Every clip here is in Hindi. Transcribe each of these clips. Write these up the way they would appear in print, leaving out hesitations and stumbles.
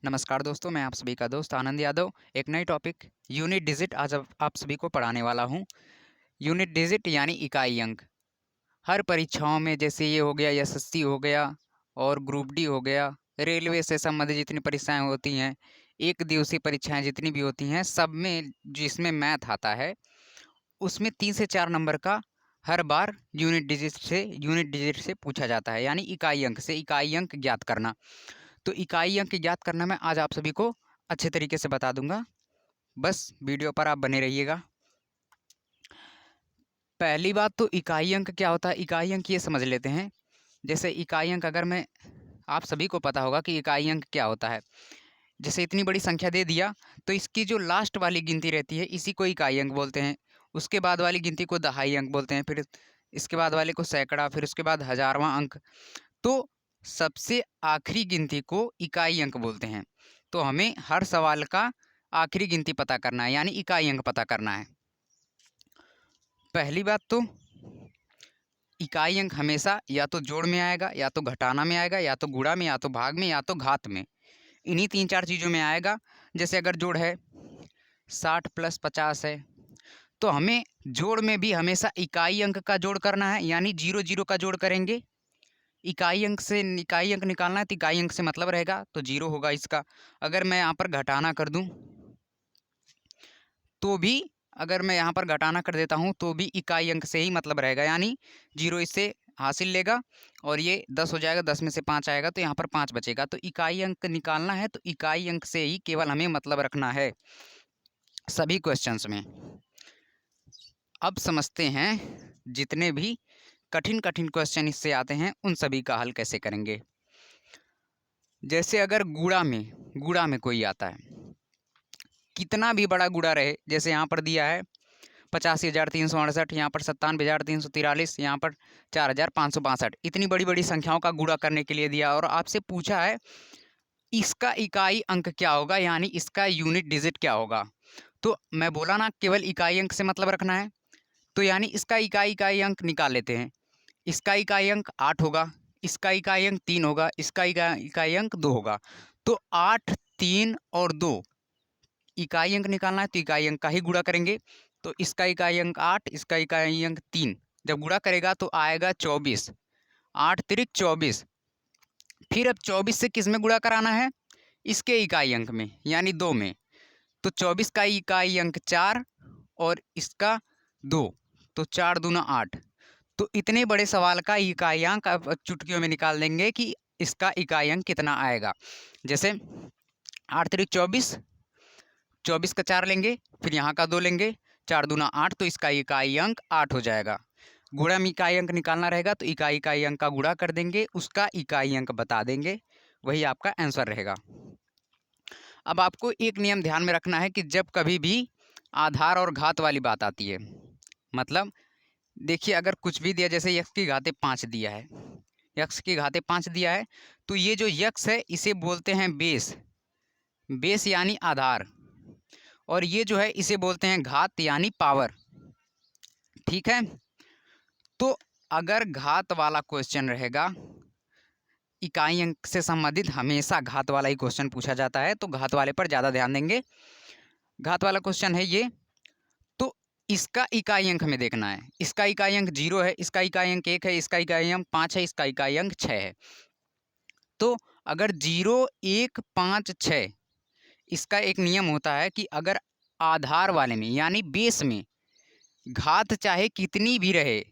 नमस्कार दोस्तों, मैं आप सभी का दोस्त आनंद यादव एक नई टॉपिक यूनिट डिजिट आज आप सभी को पढ़ाने वाला हूँ। यूनिट डिजिट यानी इकाई अंक। हर परीक्षाओं में जैसे ये हो गया एसएससी हो गया और ग्रुप डी हो गया, रेलवे से संबंधित जितनी परीक्षाएं होती हैं, एक दिवसीय परीक्षाएं जितनी भी होती हैं, सब में जिसमें मैथ आता है उसमें 3 से 4 नंबर का हर बार यूनिट डिजिट से पूछा जाता है, यानी इकाई अंक से इकाई अंक ज्ञात करना। तो इकाई अंक ज्ञात करना मैं आज आप सभी को अच्छे तरीके से बता दूंगा। बस वीडियो पर आप बने रहिएगा। पहली बात तो इकाई अंक क्या होता है, इकाई अंक ये समझ लेते हैं। जैसे इकाई अंक अगर मैं आप सभी को पता होगा कि इकाई अंक क्या होता है। जैसे इतनी बड़ी संख्या दे दिया तो इसकी जो लास्ट वाली गिनती रहती है इसी को इकाई अंक बोलते हैं। उसके बाद वाली गिनती को दहाई अंक बोलते हैं, फिर इसके बाद वाले को सैकड़ा, फिर उसके बाद हजारवां अंक। तो सबसे आखिरी गिनती को इकाई अंक बोलते हैं। तो हमें हर सवाल का आखिरी गिनती पता करना है, यानी इकाई अंक पता करना है। पहली बात तो इकाई अंक हमेशा या तो जोड़ में आएगा, या तो घटाना में आएगा, या तो गुणा में, या तो भाग में, या तो घात में। इन्हीं 3-4 चीज़ों में आएगा। जैसे अगर जोड़ है 60 + 50 है, तो हमें जोड़ में भी हमेशा इकाई अंक का जोड़ करना है, यानी 0 0 का जोड़ करेंगे। इकाई अंक से इकाई अंक निकालना है तो इकाई अंक से मतलब रहेगा, तो 0 होगा इसका। अगर मैं यहाँ पर घटाना कर दूँ तो भी, अगर मैं यहाँ पर घटाना कर देता हूँ तो भी इकाई अंक से ही मतलब रहेगा, यानी 0 इससे हासिल लेगा और ये 10 हो जाएगा, 10 में से 5 आएगा तो यहाँ पर 5 बचेगा। तो इकाई अंक निकालना है तो इकाई अंक से ही केवल हमें मतलब रखना है सभी क्वेश्चंस में। अब समझते हैं जितने भी कठिन कठिन क्वेश्चन इससे आते हैं उन सभी का हल कैसे करेंगे। जैसे अगर गुणा में कोई आता है, कितना भी बड़ा गुणा रहे, जैसे यहाँ पर दिया है 85,368, यहाँ पर 97,343, यहाँ पर 4,562, इतनी बड़ी बड़ी संख्याओं का गुणा करने के लिए दिया और आपसे पूछा है इसका इकाई अंक क्या होगा, यानी इसका यूनिट डिजिट क्या होगा। तो मैं बोला ना केवल इकाई अंक से मतलब रखना है, तो यानी इसका इकाई अंक निकाल लेते हैं। इसका इकाई अंक 8 होगा, इसका इकाई अंक 3 होगा, इसका इकाई अंक 2 होगा। तो 8, 3 और 2 इकाई अंक निकालना है तो इकाई अंक का ही गुणा करेंगे। तो इसका इकाई अंक 8, इसका इकाई अंक 3, जब गुणा करेगा तो आएगा 24। 8 तिरिक 24। फिर अब 24 से किस में गुणा कराना है, इसके इकाई अंक में, यानी 2 में। तो 24 का इकाई अंक 4 और इसका 2, तो 4 दूना 8। तो इतने बड़े सवाल का इकाई अंक अब चुटकियों में निकाल देंगे कि इसका इकाई अंक कितना आएगा। जैसे 8 तिरिक 24, 24 का 4 लेंगे, फिर यहाँ का 2 लेंगे, 4 दूना 8, तो इसका इकाई अंक 8 हो जाएगा। गुणा में इकाई अंक निकालना रहेगा तो इकाई अंक का गुणा कर देंगे, उसका इकाई अंक बता देंगे, वही आपका आंसर रहेगा। अब आपको एक नियम ध्यान में रखना है कि जब कभी भी आधार और घात वाली बात आती है, मतलब देखिए अगर कुछ भी दिया, जैसे यक्स की घाते 5 दिया है, यक्स की घाते 5 दिया है, तो ये जो यक्स है इसे बोलते हैं बेस, बेस यानी आधार, और ये जो है इसे बोलते हैं घात यानी पावर। ठीक है, तो अगर घात वाला क्वेश्चन रहेगा, इकाई अंक से संबंधित हमेशा घात वाला ही क्वेश्चन पूछा जाता है, तो घात वाले पर ज़्यादा ध्यान देंगे। घात वाला क्वेश्चन है ये, तो इसका इकाई अंक हमें देखना है। इसका इकाई अंक 0 है, इसका इकाई अंक 1 है, इसका इकाई अंक 5 है, इसका इकाई अंक 6 है। तो अगर 0, 1, 5, 6, इसका एक नियम होता है कि अगर आधार वाले में यानी बेस में घात चाहे कितनी भी रहे,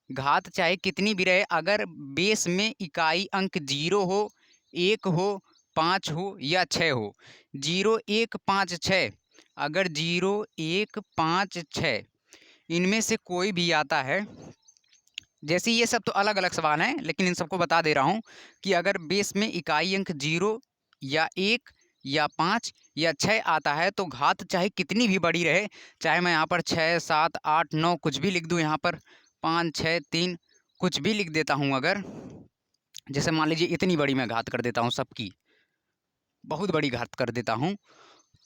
घात चाहे कितनी भी रहे, अगर बेस में इकाई अंक 0 हो, 1 हो, 5 हो या 6 हो, 0, 1, 5, 6, अगर 0, 1, 5, 6 इनमें से कोई भी आता है, जैसे ये सब तो अलग अलग सवाल हैं लेकिन इन सबको बता दे रहा हूँ कि अगर बेस में इकाई अंक 0 या 1 या 5 या 6 आता है तो घात चाहे कितनी भी बड़ी रहे, चाहे मैं यहाँ पर 6, 7, 8, 9 कुछ भी लिख दूँ, यहाँ पर 5, 6, 3 कुछ भी लिख देता हूँ, अगर जैसे मान लीजिए इतनी बड़ी मैं घात कर देता हूँ, सबकी बहुत बड़ी घात कर देता हूँ,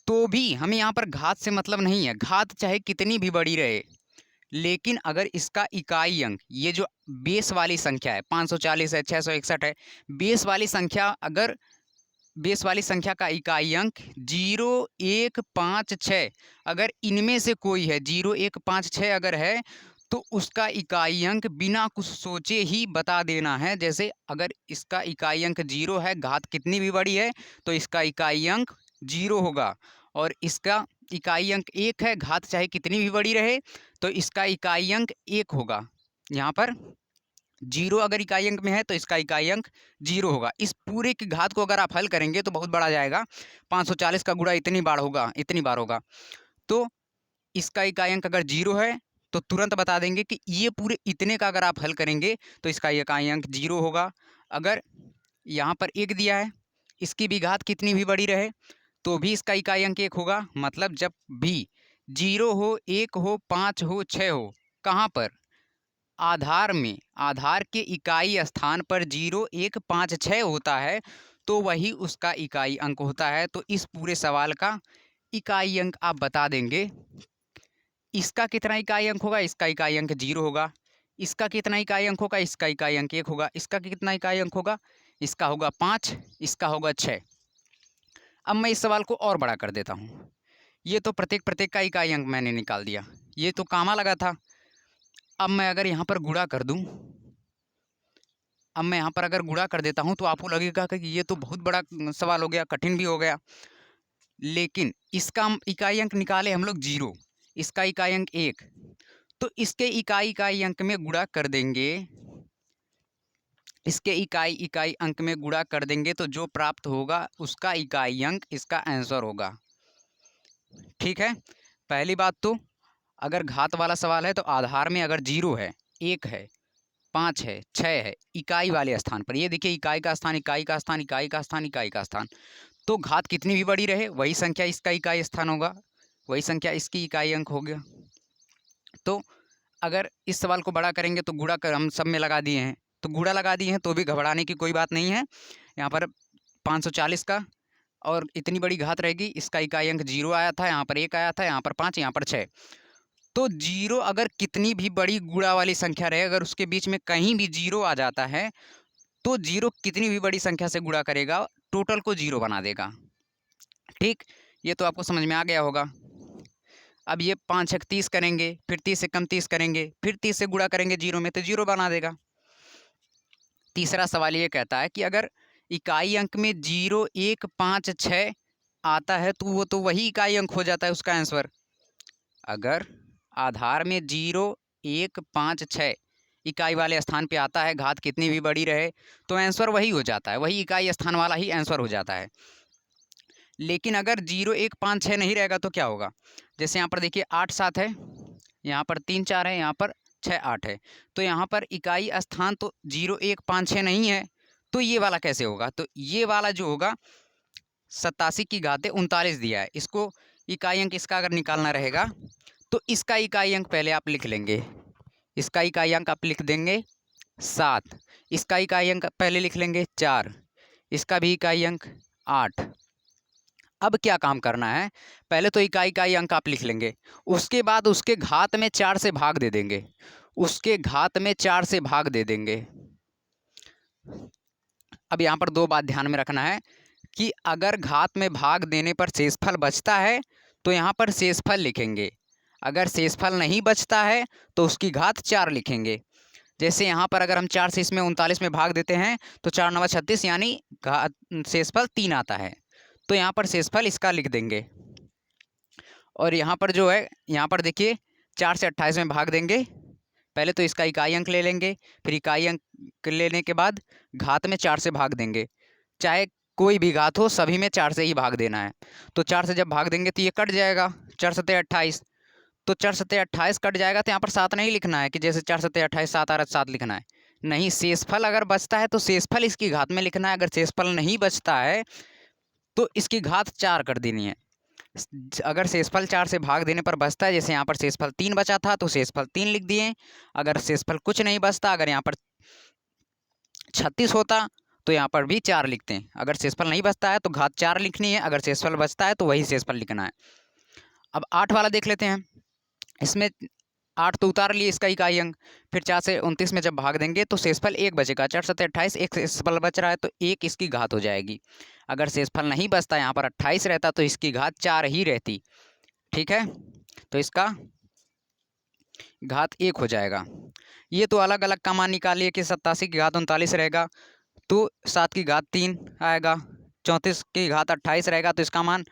तो भी हमें यहाँ पर घात से मतलब नहीं है। घात चाहे कितनी भी बड़ी रहे, लेकिन अगर इसका इकाई अंक, ये जो बेस वाली संख्या है 540 है, 661 है, बेस वाली संख्या अगर बेस वाली संख्या का इकाई अंक 0, 1, 5, 6 अगर इनमें से कोई है, 0, 1, 5, 6 अगर है तो उसका इकाई अंक बिना कुछ सोचे ही बता देना है। जैसे अगर इसका इकाई अंक 0 है, घात कितनी भी बड़ी है तो इसका इकाई अंक 0 होगा, और इसका इकाई अंक 1 है, घात चाहे कितनी भी बड़ी रहे तो इसका इकाई अंक 1 होगा। यहाँ पर 0 अगर इकाई अंक में है तो इसका इकाई अंक 0 होगा। इस पूरे की घात को अगर आप हल करेंगे तो बहुत बड़ा जाएगा, 540 का गुणा इतनी बार होगा। तो इसका इकाई अंक अगर 0 है तो तुरंत बता देंगे कि ये पूरे इतने का अगर आप हल करेंगे तो इसका इकाई अंक 0 होगा। अगर यहाँ पर 1 दिया है, इसकी भी घात कितनी भी बड़ी रहे तो भी इसका इकाई अंक 1 होगा। मतलब जब भी 0 हो, 1 हो, 5 हो, 6 हो, कहाँ पर आधार में, आधार के इकाई स्थान पर 0, 1, 5, 6 होता है तो वही उसका इकाई अंक होता है। तो इस पूरे सवाल का इकाई अंक आप बता देंगे। इसका कितना इकाई अंक होगा, इसका इकाई अंक 0 होगा। इसका कितना इकाई अंक होगा, इसका इकाई अंक 1 होगा। इसका कितना इकाई अंक होगा, इसका होगा 5, इसका होगा 6। अब मैं इस सवाल को और बड़ा कर देता हूँ। ये तो प्रत्येक का इकाई अंक मैंने निकाल दिया, ये तो कामा लगा था। अब मैं अगर यहाँ पर गुणा कर दूँ, अब मैं यहाँ पर अगर गुणा कर देता हूँ तो आपको लगेगा कि ये तो बहुत बड़ा सवाल हो गया, कठिन भी हो गया। लेकिन इसका हम इकाई अंक निकाले हम लोग 0, इसका इकाई अंक 1, तो इसके इकाई अंक में गुणा कर देंगे, इसके इकाई अंक में गुणा कर देंगे तो जो प्राप्त होगा उसका इकाई अंक इसका आंसर होगा। ठीक है, पहली बात तो अगर घात वाला सवाल है तो आधार में अगर 0 है, 1 है, 5 है, 6 है, इकाई वाले स्थान पर, ये देखिए इकाई का स्थान, इकाई का स्थान, इकाई का स्थान, इकाई का स्थान, तो घात कितनी भी बड़ी रहे वही संख्या इसका इकाई स्थान होगा, वही संख्या इसकी इकाई अंक हो गया। तो अगर इस सवाल को बड़ा करेंगे तो गुणा कर हम सब में लगा दिए हैं, तो गुणा लगा दिए हैं तो भी घबराने की कोई बात नहीं है। यहाँ पर 540 का और इतनी बड़ी घात रहेगी, इसका इकाई अंक 0 आया था, यहाँ पर 1 आया था, यहाँ पर 5, यहाँ पर 6। तो 0 अगर कितनी भी बड़ी गुणा वाली संख्या रहे, अगर उसके बीच में कहीं भी 0 आ जाता है तो 0 कितनी भी बड़ी संख्या से गुणा करेगा टोटल को 0 बना देगा। ठीक, ये तो आपको समझ में आ गया होगा। अब ये 5 छक 30 करेंगे, फिर 30 से कम 30 करेंगे, फिर 30 से गुणा करेंगे 0 में तो 0 बना देगा। तीसरा सवाल ये कहता है कि अगर इकाई अंक में 0, 1, 5, 6 आता है तो वो तो वही इकाई अंक हो जाता है उसका आंसर। अगर आधार में 0, 1, 5, 6 इकाई वाले स्थान पे आता है, घात कितनी भी बड़ी रहे तो आंसर वही हो जाता है, वही इकाई स्थान वाला ही आंसर हो जाता है। लेकिन अगर 0, 1, 5, 6 नहीं रहेगा तो क्या होगा, जैसे यहाँ पर देखिए 8, 7 है, यहाँ पर 3, 4 है, यहाँ पर 6, 8 है, तो यहाँ पर इकाई स्थान तो 0, 1, 5, 6 नहीं है, तो ये वाला कैसे होगा, तो ये वाला जो होगा 87 की घाते 39 दिया है, इसको इकाई अंक इसका अगर निकालना रहेगा तो इसका इकाई अंक पहले आप लिख लेंगे, इसका इकाई अंक आप लिख देंगे 7, इसका इकाई अंक पहले लिख लेंगे 4, इसका भी इकाई अंक 8। अब क्या काम करना है, पहले तो इकाई अंक आप लिख लेंगे, उसके बाद उसके घात में 4 से भाग दे देंगे, उसके घात में 4 से भाग दे देंगे। अब यहाँ पर दो बात ध्यान में रखना है कि अगर घात में भाग देने पर शेषफल बचता है तो यहाँ पर शेषफल लिखेंगे, अगर शेषफल नहीं बचता है तो उसकी घात 4 लिखेंगे। जैसे यहाँ पर अगर हम 4 से इसमें 39 में भाग देते हैं तो 4 9 36 यानी शेषफल 3 आता है, तो यहाँ पर शेषफल इसका लिख देंगे। और यहाँ पर जो है, यहाँ पर देखिए 4 से 28 में भाग देंगे, पहले तो इसका इकाई अंक ले लेंगे, फिर इकाई अंक लेने के बाद घात में 4 से भाग देंगे, चाहे कोई भी घात हो सभी में 4 से ही भाग देना है। तो 4 से जब भाग देंगे तो ये कट जाएगा, 4 सत्ते 28, तो 4 सत्ते 28 कट जाएगा, तो यहाँ पर 7 नहीं लिखना है कि जैसे 4 सत्ते 28 7 आ रहा 7 लिखना है, नहीं, शेषफल अगर बचता है तो शेषफल इसकी घात में लिखना है, अगर शेषफल नहीं बचता है तो इसकी घात 4 कर देनी है। अगर शेषफल 4 से भाग देने पर बचता है, जैसे यहाँ पर शेषफल 3 बचा था तो शेषफल 3 लिख दिए, अगर शेषफल कुछ नहीं बचता, अगर यहाँ पर 36 होता तो यहाँ पर भी 4 लिखते हैं, अगर शेषफल नहीं बचता है तो घात 4 लिखनी है, अगर शेषफल बचता है तो वही शेषफल लिखना है। अब 8 वाला देख लेते हैं, इसमें 8 तो उतार लिए इसका इकाई अंक। फिर 4 से 29 में जब भाग देंगे तो शेषफल 1 बचेगा। 4 7 28, एक शेषफल बच रहा है तो 1 इसकी घात हो जाएगी। अगर शेषफल नहीं बचता, यहाँ पर 28 रहता तो इसकी घात 4 ही रहती। ठीक है, तो इसका घात 1 हो जाएगा। ये तो अलग अलग का मान निकालिए कि 87 की घात 39 रहेगा तो 7 की घात 3 आएगा, 34 की घात 28 रहेगा तो इसका मान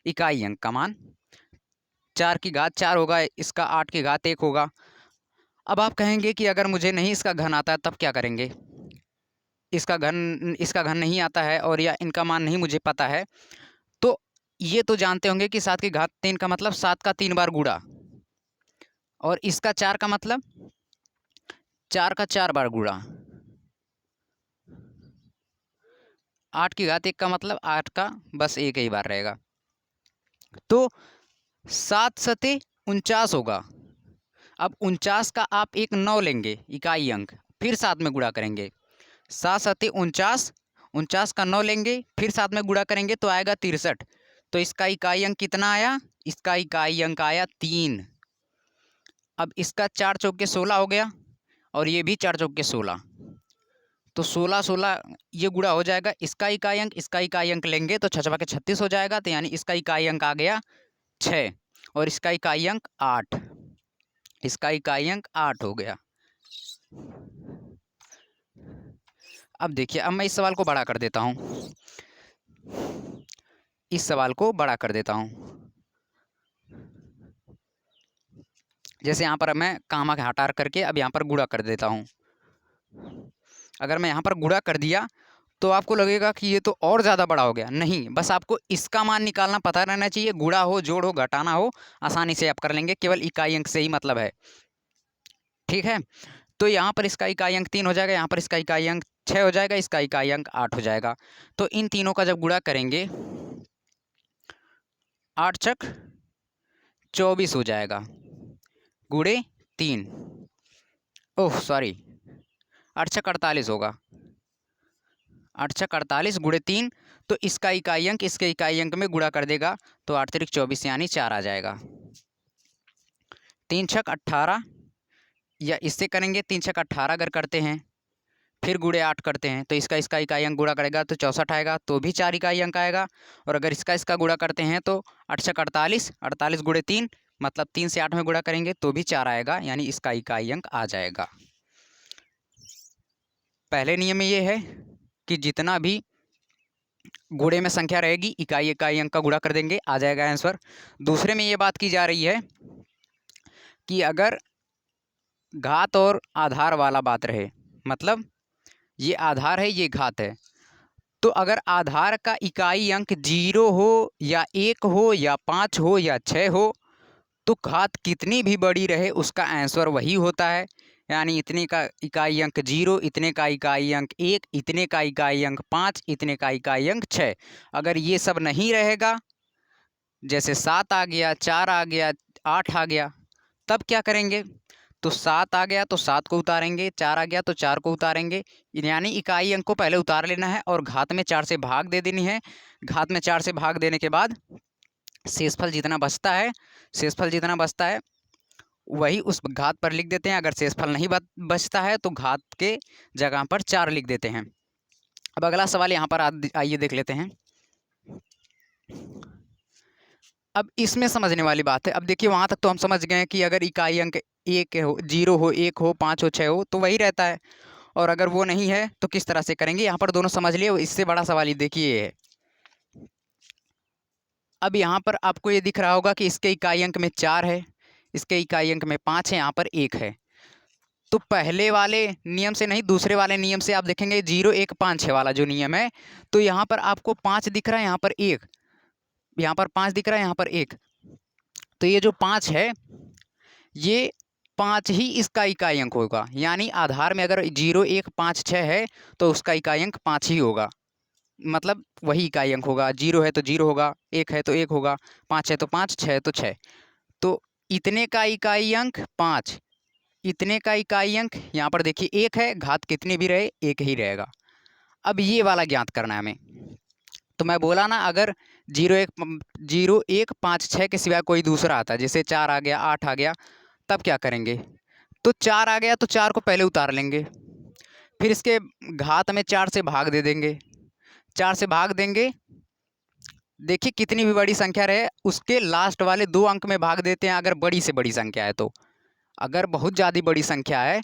इकाई अंक का मान 4 की घात 4 होगा, इसका 8 की घात 1 होगा। अब आप कहेंगे कि अगर मुझे नहीं इसका घन आता है तब क्या करेंगे? इसका घन नहीं आता है और या इनका मान नहीं मुझे पता है, तो ये तो जानते होंगे कि 7 की घात 3 का मतलब 7 का 3 बार गुणा, और इसका 4 का मतलब 4 का 4 बार गुणा। 8 की घात 1 का मतलब 8 का बस 1 ही बार रहेगा। तो 7 सते 49 होगा। अब 49 का आप एक 9 लेंगे इकाई अंक, फिर 7 में गुणा करेंगे। 7 सते 49, 49 का 9 लेंगे, फिर 7 में गुणा करेंगे तो आएगा 63। तो इसका इकाई अंक कितना आया? इसका इकाई अंक आया 3। अब इसका 4 चौके 16 हो गया और ये भी 4 चौके 16, तो 16 16 ये गुणा हो जाएगा। इसका इकाई अंक लेंगे तो 6 के 36 हो जाएगा, तो यानी इसका इकाई अंक आ गया 6 और इसका इकाई अंक 8। इसका इकाई अंक 8 हो गया। अब देखिए, अब मैं इस सवाल को बड़ा कर देता हूँ, इस सवाल को बड़ा कर देता हूँ। जैसे यहाँ पर मैं कामा के हटा करके अब यहाँ पर गुणा कर देता हूँ। अगर मैं यहाँ पर गुणा कर दिया तो आपको लगेगा कि ये तो और ज़्यादा बड़ा हो गया। नहीं, बस आपको इसका मान निकालना पता रहना चाहिए। गुणा हो, जोड़ हो, घटाना हो, आसानी से आप कर लेंगे, केवल इकाई अंक से ही मतलब है। ठीक है, तो यहाँ पर इसका इकाई अंक 3 हो जाएगा, यहाँ पर इसका इकाई अंक 6 हो जाएगा, इसका इकाई अंक 8 हो जाएगा। तो इन तीनों का जब गुणा करेंगे 8 छक 24 हो जाएगा, गुणे 3, ओह सॉरी 8 छक 48 होगा, 8 छक 48 गुणे 3। तो इसका इकाई अंक इसके इकाई अंक में गुणा कर देगा तो 8 तिरिक 24 यानी 4 आ जाएगा। 3 छक 18, या इससे करेंगे 3 छक 18 अगर करते हैं फिर गुणे 8 करते हैं तो इसका इकाई अंक गुणा करेगा तो 64 आएगा, तो भी 4 इकाई अंक आएगा। और अगर इसका गुणा करते हैं तो 8 छक 48, 48 गुणे 3 मतलब 3 से 8 में गुणा करेंगे तो भी 4 आएगा, यानी इसका इकाई अंक आ जाएगा। पहले नियम में ये है कि जितना भी गुणे में संख्या रहेगी इकाई अंक का गुणा कर देंगे, आ जाएगा आंसर। दूसरे में ये बात की जा रही है कि अगर घात और आधार वाला बात रहे, मतलब ये आधार है ये घात है, तो अगर आधार का इकाई अंक 0 हो या 1 हो या 5 हो या 6 हो तो घात कितनी भी बड़ी रहे उसका आंसर वही होता है। यानी इतने का इकाई अंक 0, इतने का इकाई अंक 1, इतने का इकाई अंक 5, इतने का इकाई अंक 6। अगर ये सब नहीं रहेगा, जैसे 7 आ गया, 4 आ गया, 8 आ गया, तब क्या करेंगे? तो 7 आ गया तो 7 को उतारेंगे, 4 आ गया तो 4 को उतारेंगे, यानी इकाई अंक को पहले उतार लेना है और घात में 4 से भाग दे देनी है। घात में 4 से भाग देने के बाद शेषफल जितना बचता है वही उस घात पर लिख देते हैं। अगर शेषफल नहीं बचता है तो घात के जगह पर 4 लिख देते हैं। अब अगला सवाल यहाँ पर आइए देख लेते हैं। अब इसमें समझने वाली बात है। अब देखिए, वहाँ तक तो हम समझ गए कि अगर इकाई अंक 1 हो, 0 हो, 1 हो, 5 हो, 6 हो तो वही रहता है, और अगर वो नहीं है तो किस तरह से करेंगे। यहाँ पर दोनों समझ लिए। इससे बड़ा सवाल ये देखिए ये है। अब यहाँ पर आपको ये दिख रहा होगा कि इसके इकाई अंक में 4 है, इसके इकाई अंक में 5 है, यहाँ पर 1 है। तो पहले वाले नियम से नहीं, दूसरे वाले नियम से आप देखेंगे 0 1 5 6 वाला जो नियम है, तो यहाँ पर आपको 5 दिख रहा है, यहाँ पर 1, यहाँ पर 5 दिख रहा है, यहाँ पर 1। तो ये जो 5 है ये 5 ही इसका इकाई अंक होगा। यानी आधार में अगर 0 1 5 6 है तो उसका इकाई अंक 5 ही होगा, मतलब वही इकाई अंक होगा। 0 है तो 0 होगा, 1 है तो 1 होगा, 5 है तो 5, 6 है तो 6। तो इतने का इकाई अंक 5, इतने का इकाई अंक यहाँ पर देखिए 1 है, घात कितने भी रहे 1 ही रहेगा। अब ये वाला ज्ञात करना है हमें। तो मैं बोला ना, अगर 0 1 5 6 के सिवाय कोई दूसरा आता, जैसे 4 आ गया, 8 आ गया, तब क्या करेंगे, तो 4 आ गया तो 4 को पहले उतार लेंगे, फिर इसके घात में 4 से भाग दे देंगे, 4 से भाग देंगे। देखिए कितनी भी बड़ी संख्या रहे उसके लास्ट वाले 2 अंक में भाग देते हैं अगर बड़ी से बड़ी संख्या है तो। अगर बहुत ज़्यादा बड़ी संख्या है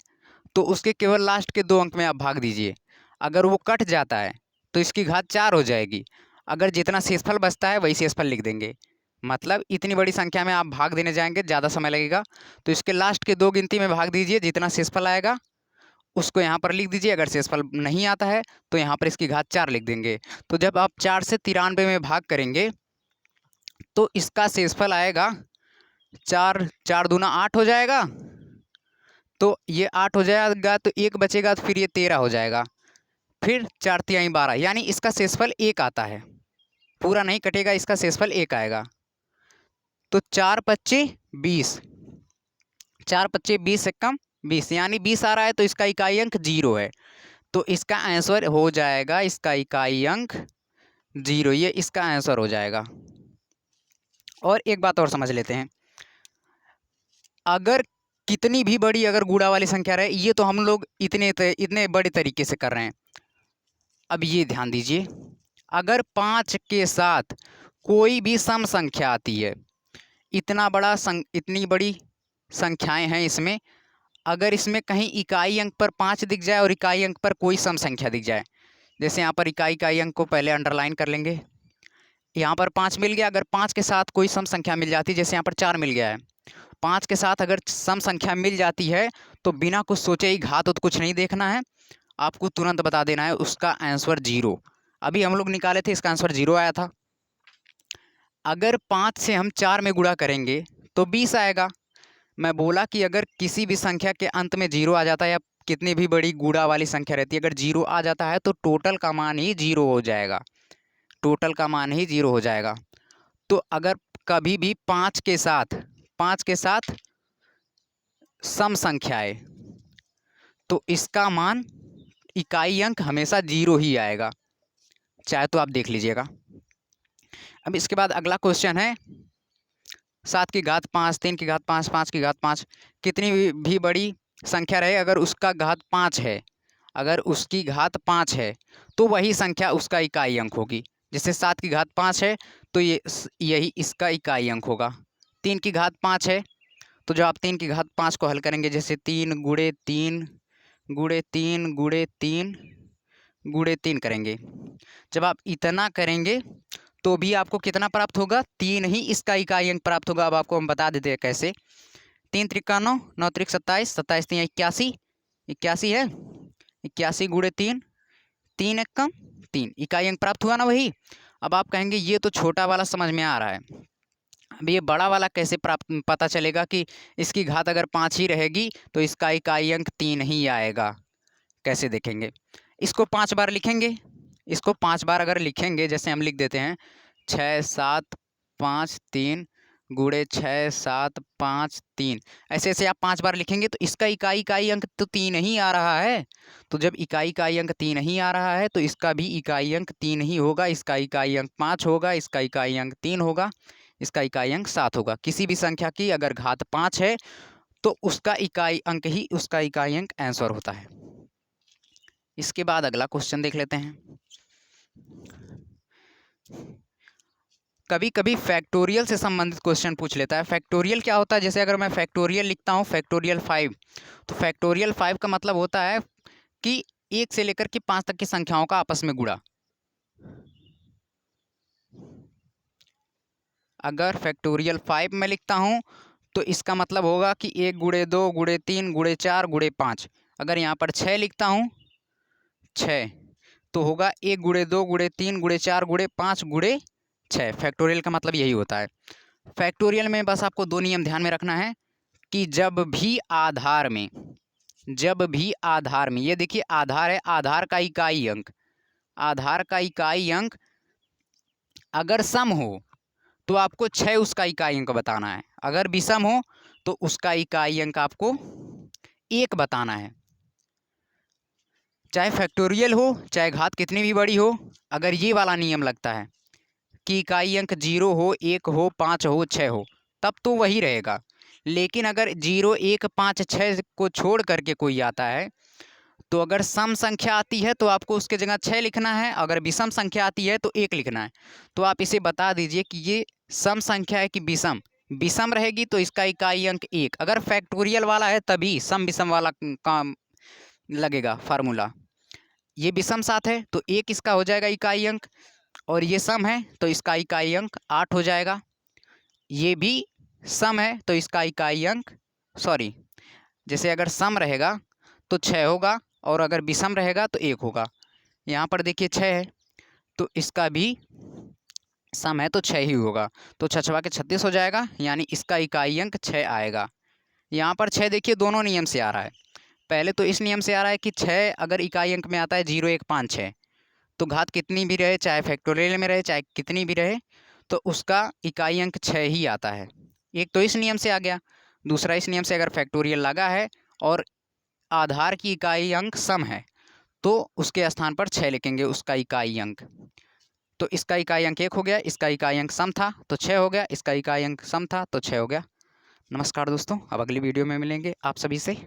तो उसके केवल लास्ट के 2 अंक में आप भाग दीजिए। अगर वो कट जाता है तो इसकी घात 4 हो जाएगी। अगर जितना शेषफल बचता है वही शेषफल लिख देंगे। मतलब इतनी बड़ी संख्या में आप भाग देने जाएंगे ज़्यादा समय लगेगा, तो इसके लास्ट के 2 गिनती में भाग दीजिए, जितना शेषफल आएगा उसको यहाँ पर लिख दीजिए। अगर शेषफल नहीं आता है तो यहाँ पर इसकी घात 4 लिख देंगे। तो जब आप 4 से 93 में भाग करेंगे तो इसका शेषफल आएगा 4, 4 दूना 8 हो जाएगा, तो ये 8 हो जाएगा, तो 1 बचेगा, तो फिर ये 13 हो जाएगा, फिर 4 तिहाई 12, यानी इसका शेषफल 1 आता है। पूरा नहीं कटेगा, इसका शेषफल 1 आएगा। तो 4 पच्चे 20, 4 पच्चे 20 से कम 20, यानी 20 आ रहा है, तो इसका इकाई अंक 0 है। तो इसका आंसर हो जाएगा, इसका इकाई अंक 0, ये इसका आंसर हो जाएगा। और एक बात और समझ लेते हैं, अगर कितनी भी बड़ी अगर गुणा वाली संख्या रहे, ये तो हम लोग इतने बड़े तरीके से कर रहे हैं। अब ये ध्यान दीजिए, अगर 5 के साथ कोई भी सम संख्या आती है, इतनी बड़ी संख्याएं हैं इसमें, अगर इसमें कहीं इकाई अंक पर 5 दिख जाए और इकाई अंक पर कोई सम संख्या दिख जाए, जैसे यहाँ पर इकाई अंक को पहले अंडरलाइन कर लेंगे, यहाँ पर 5 मिल गया, अगर 5 के साथ कोई सम संख्या मिल जाती, जैसे यहाँ पर 4 मिल गया है, 5 के साथ अगर सम संख्या मिल जाती है तो बिना कुछ सोचे ही घात तो कुछ नहीं देखना है, आपको तुरंत बता देना है उसका आंसर 0। अभी हम लोग निकाले थे, इसका आंसर 0 आया था। अगर 5 से हम 4 में गुणा करेंगे तो 20 आएगा। मैं बोला कि अगर किसी भी संख्या के अंत में 0 आ जाता है, या कितनी भी बड़ी गुणा वाली संख्या रहती है, अगर 0 आ जाता है तो टोटल का मान ही 0 हो जाएगा, टोटल का मान ही 0 हो जाएगा। तो अगर कभी भी 5 के साथ सम संख्या है तो इसका मान इकाई अंक हमेशा 0 ही आएगा, चाहे तो आप देख लीजिएगा। अब इसके बाद अगला क्वेश्चन है 7 की घात 5, 3 की घात 5, 5 की घात 5, कितनी भी बड़ी संख्या रहे अगर उसका घात 5 है, अगर उसकी घात 5 है तो वही संख्या उसका इकाई अंक होगी। जैसे 7 की घात 5 है तो यही इसका इकाई अंक होगा। 3 की घात 5 है तो जब आप 3 की घात 5 को हल करेंगे, जैसे 3 गुणे 3 गुणे 3 गुणे 3 गुणे 3 करेंगे, जब आप इतना करेंगे तो भी आपको कितना प्राप्त होगा, 3 ही इसका इकाई अंक प्राप्त होगा। अब आपको हम बता देते हैं कैसे। 3 त्रिका 9, 9 त्रिक 27, 27 3 81, 81 है, 81 गुणे 3, 3 एक कम 3, इकाई अंक प्राप्त हुआ ना वही। अब आप कहेंगे ये तो छोटा वाला समझ में आ रहा है, अब ये बड़ा वाला कैसे प्राप्त पता चलेगा कि इसकी घात अगर 5 ही रहेगी तो इसका इकाई अंक 3 ही आएगा। कैसे देखेंगे, इसको 5 बार लिखेंगे, इसको 5 बार अगर लिखेंगे, जैसे हम लिख देते हैं 6 7 5 3 गुणे 6 7 5 3, ऐसे ऐसे आप 5 बार लिखेंगे तो इसका इकाई अंक तो 3 ही आ रहा है। तो जब इकाई अंक 3 ही आ रहा है तो इसका भी इकाई अंक 3 ही होगा, इसका इकाई अंक 5 होगा, इसका इकाई अंक 3 होगा, इसका इकाई अंक 7 होगा। किसी भी संख्या की अगर घात 5 है तो उसका इकाई अंक ही उसका इकाई अंक आंसर होता है। इसके बाद अगला क्वेश्चन देख लेते हैं। कभी कभी फैक्टोरियल से संबंधित क्वेश्चन पूछ लेता है। फैक्टोरियल क्या होता है, जैसे अगर मैं फैक्टोरियल लिखता हूँ फैक्टोरियल 5, तो फैक्टोरियल 5 का मतलब होता है कि 1 से लेकर के 5 तक की संख्याओं का आपस में गुणा। अगर फैक्टोरियल 5 में लिखता हूँ तो इसका मतलब होगा कि 1 गुणे 2 गुणे 3 गुणे 4 गुणे 5। अगर यहाँ पर 6 लिखता हूँ 6, तो होगा 1 गुणे 2 गुणे 3 गुणे 4 गुणे 5 गुणे 6। फैक्टोरियल का मतलब यही होता है। फैक्टोरियल में बस आपको 2 नियम ध्यान में रखना है कि जब भी आधार में ये देखिए आधार है, आधार का इकाई अंक अगर सम हो तो आपको 6 उसका इकाई अंक बताना है, अगर विषम हो तो उसका इकाई अंक आपको 1 बताना है। चाहे फैक्टोरियल हो चाहे घात कितनी भी बड़ी हो, अगर ये वाला नियम लगता है कि इकाई अंक 0 हो, 1 हो, 5 हो, 6 हो, तब तो वही रहेगा। लेकिन अगर 0, 1, 5, 6 को छोड़ करके कोई आता है, तो अगर सम संख्या आती है तो आपको उसके जगह 6 लिखना है, अगर विषम संख्या आती है तो 1 लिखना है। तो आप इसे बता दीजिए कि ये सम संख्या है कि विषम। विषम रहेगी तो इसका इकाई अंक 1, अगर फैक्टोरियल वाला है तभी सम विषम वाला काम लगेगा फार्मूला। ये विषम सात है तो 1 इसका हो जाएगा इकाई अंक, और ये सम है तो इसका इकाई अंक 8 हो जाएगा। ये भी सम है तो इसका इकाई अंक जैसे अगर सम रहेगा तो 6 होगा, और अगर विषम रहेगा तो 1 होगा। यहाँ पर देखिए 6 है तो इसका भी सम है तो 6 ही होगा, तो 6 के 36 हो जाएगा, यानी इसका इकाई अंक 6 आएगा। यहाँ पर 6 देखिए दोनों नियम से आ रहा है। पहले तो इस नियम से आ रहा है कि 6 अगर इकाई अंक में आता है 0, 1, 5, 6, तो घात कितनी भी रहे, चाहे फैक्टोरियल में रहे चाहे कितनी भी रहे, तो उसका इकाई अंक 6 ही आता है। एक तो इस नियम से आ गया, दूसरा इस नियम से अगर फैक्टोरियल लगा है और आधार की इकाई अंक सम है तो उसके स्थान पर 6 लिखेंगे उसका इकाई अंक। तो इसका इकाई अंक 1 हो गया, इसका इकाई अंक सम था तो 6 हो गया, इसका इकाई अंक सम था तो 6 हो गया। नमस्कार दोस्तों, अब अगली वीडियो में मिलेंगे आप सभी से।